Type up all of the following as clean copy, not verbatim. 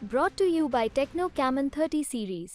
Brought to you by Techno Camon 30 series.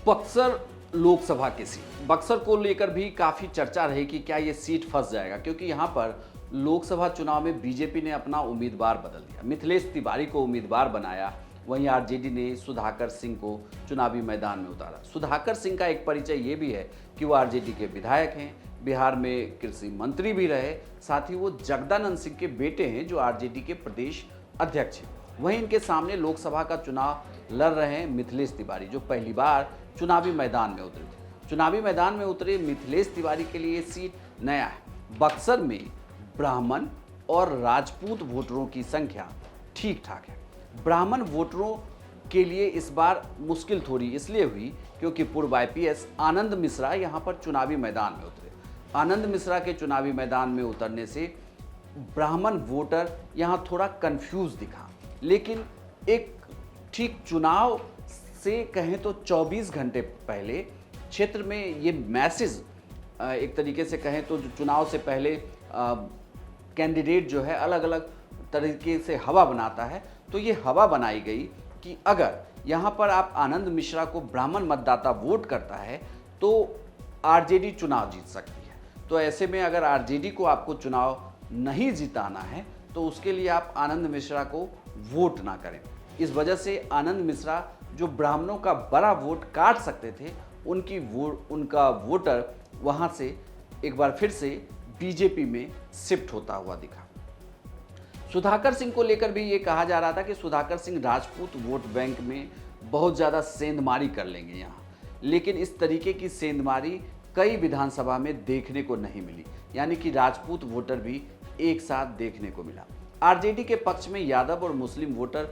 Buxar Lok Sabha की seat, Buxar को लेकर भी काफ़ी चर्चा रही कि क्या ये सीट फंस जाएगा, क्योंकि यहाँ पर लोकसभा चुनाव में बीजेपी ने अपना उम्मीदवार बदल दिया। मिथिलेश तिवारी को उम्मीदवार बनाया, वहीं आरजेडी ने सुधाकर सिंह को चुनावी मैदान में उतारा। सुधाकर सिंह का एक परिचय ये भी है कि वो आरजेडी के विधायक हैं, बिहार में कृषि मंत्री भी रहे, साथ ही वो जगदानंद सिंह के बेटे हैं जो आरजेडी के प्रदेश अध्यक्ष हैं। वहीं इनके सामने लोकसभा का चुनाव लड़ रहे हैं मिथिलेश तिवारी, जो पहली बार चुनावी मैदान में उतरे थे। चुनावी मैदान में उतरे मिथिलेश तिवारी के लिए सीट नया है। बक्सर में ब्राह्मण और राजपूत वोटरों की संख्या ठीक ठाक है। ब्राह्मण वोटरों के लिए इस बार मुश्किल थोड़ी इसलिए हुई क्योंकि पूर्व आईपीएस आनंद मिश्रा यहाँ पर चुनावी मैदान में उतरे। आनंद मिश्रा के चुनावी मैदान में उतरने से ब्राह्मण वोटर यहाँ थोड़ा कंफ्यूज दिखा, लेकिन एक ठीक चुनाव से कहें तो 24 घंटे पहले क्षेत्र में ये मैसेज एक तरीके से कहें तो जो चुनाव से पहले कैंडिडेट जो है अलग अलग तरीके से हवा बनाता है, तो ये हवा बनाई गई कि अगर यहाँ पर आप आनंद मिश्रा को ब्राह्मण मतदाता वोट करता है तो आरजेडी चुनाव जीत सकती है। तो ऐसे में अगर आरजेडी को आपको चुनाव नहीं जिताना है तो उसके लिए आप आनंद मिश्रा को वोट ना करें। इस वजह से आनंद मिश्रा जो ब्राह्मणों का बड़ा वोट काट सकते थे, उनका वोटर वहां से एक बार फिर से बीजेपी में शिफ्ट होता हुआ दिखा। सुधाकर सिंह को लेकर भी ये कहा जा रहा था कि सुधाकर सिंह राजपूत वोट बैंक में बहुत ज़्यादा सेंधमारी कर लेंगे यहाँ, लेकिन इस तरीके की सेंधमारी कई विधानसभा में देखने को नहीं मिली, यानी कि राजपूत वोटर भी एक साथ देखने को मिला। आरजेडी के पक्ष में यादव और मुस्लिम वोटर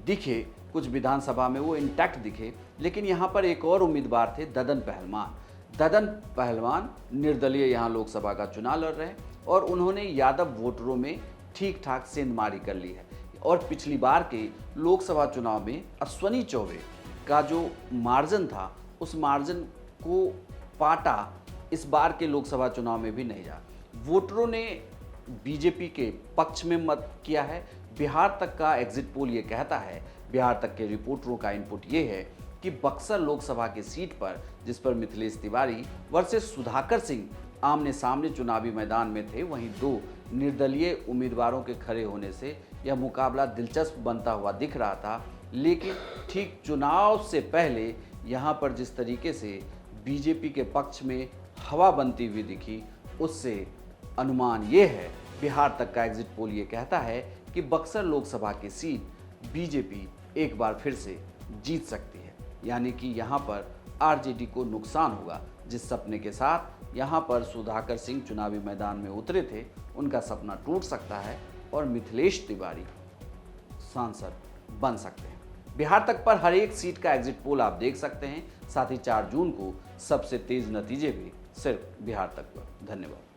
दिखे, कुछ विधानसभा में वो इंटैक्ट दिखे, लेकिन यहाँ पर एक और उम्मीदवार थे ददन पहलवान। ददन पहलवान निर्दलीय यहाँ लोकसभा का चुनाव लड़ रहे हैं और उन्होंने यादव वोटरों में ठीक ठाक सेंधमारी कर ली है। और पिछली बार के लोकसभा चुनाव में अश्वनी चौबे का जो मार्जिन था, उस मार्जिन को पाटा इस बार के लोकसभा चुनाव में भी नहीं जा। वोटरों ने बीजेपी के पक्ष में मत किया है। बिहार तक का एग्जिट पोल ये कहता है, बिहार तक के रिपोर्टरों का इनपुट ये है कि बक्सर लोकसभा की सीट पर, जिस पर मिथिलेश तिवारी वर्सेस सुधाकर सिंह आमने सामने चुनावी मैदान में थे, वहीं दो निर्दलीय उम्मीदवारों के खड़े होने से यह मुकाबला दिलचस्प बनता हुआ दिख रहा था। लेकिन ठीक चुनाव से पहले यहाँ पर जिस तरीके से बीजेपी के पक्ष में हवा बनती हुई दिखी, उससे अनुमान ये है, बिहार तक का एग्जिट पोल ये कहता है कि बक्सर लोकसभा की सीट बीजेपी एक बार फिर से जीत सकती है, यानी कि यहाँ पर आरजेडी को नुकसान होगा। जिस सपने के साथ यहाँ पर सुधाकर सिंह चुनावी मैदान में उतरे थे, उनका सपना टूट सकता है और मिथिलेश तिवारी सांसद बन सकते हैं। बिहार तक पर हर एक सीट का एग्जिट पोल आप देख सकते हैं। साथ ही 4 जून को सबसे तेज नतीजे भी सिर्फ बिहार तक पर। धन्यवाद।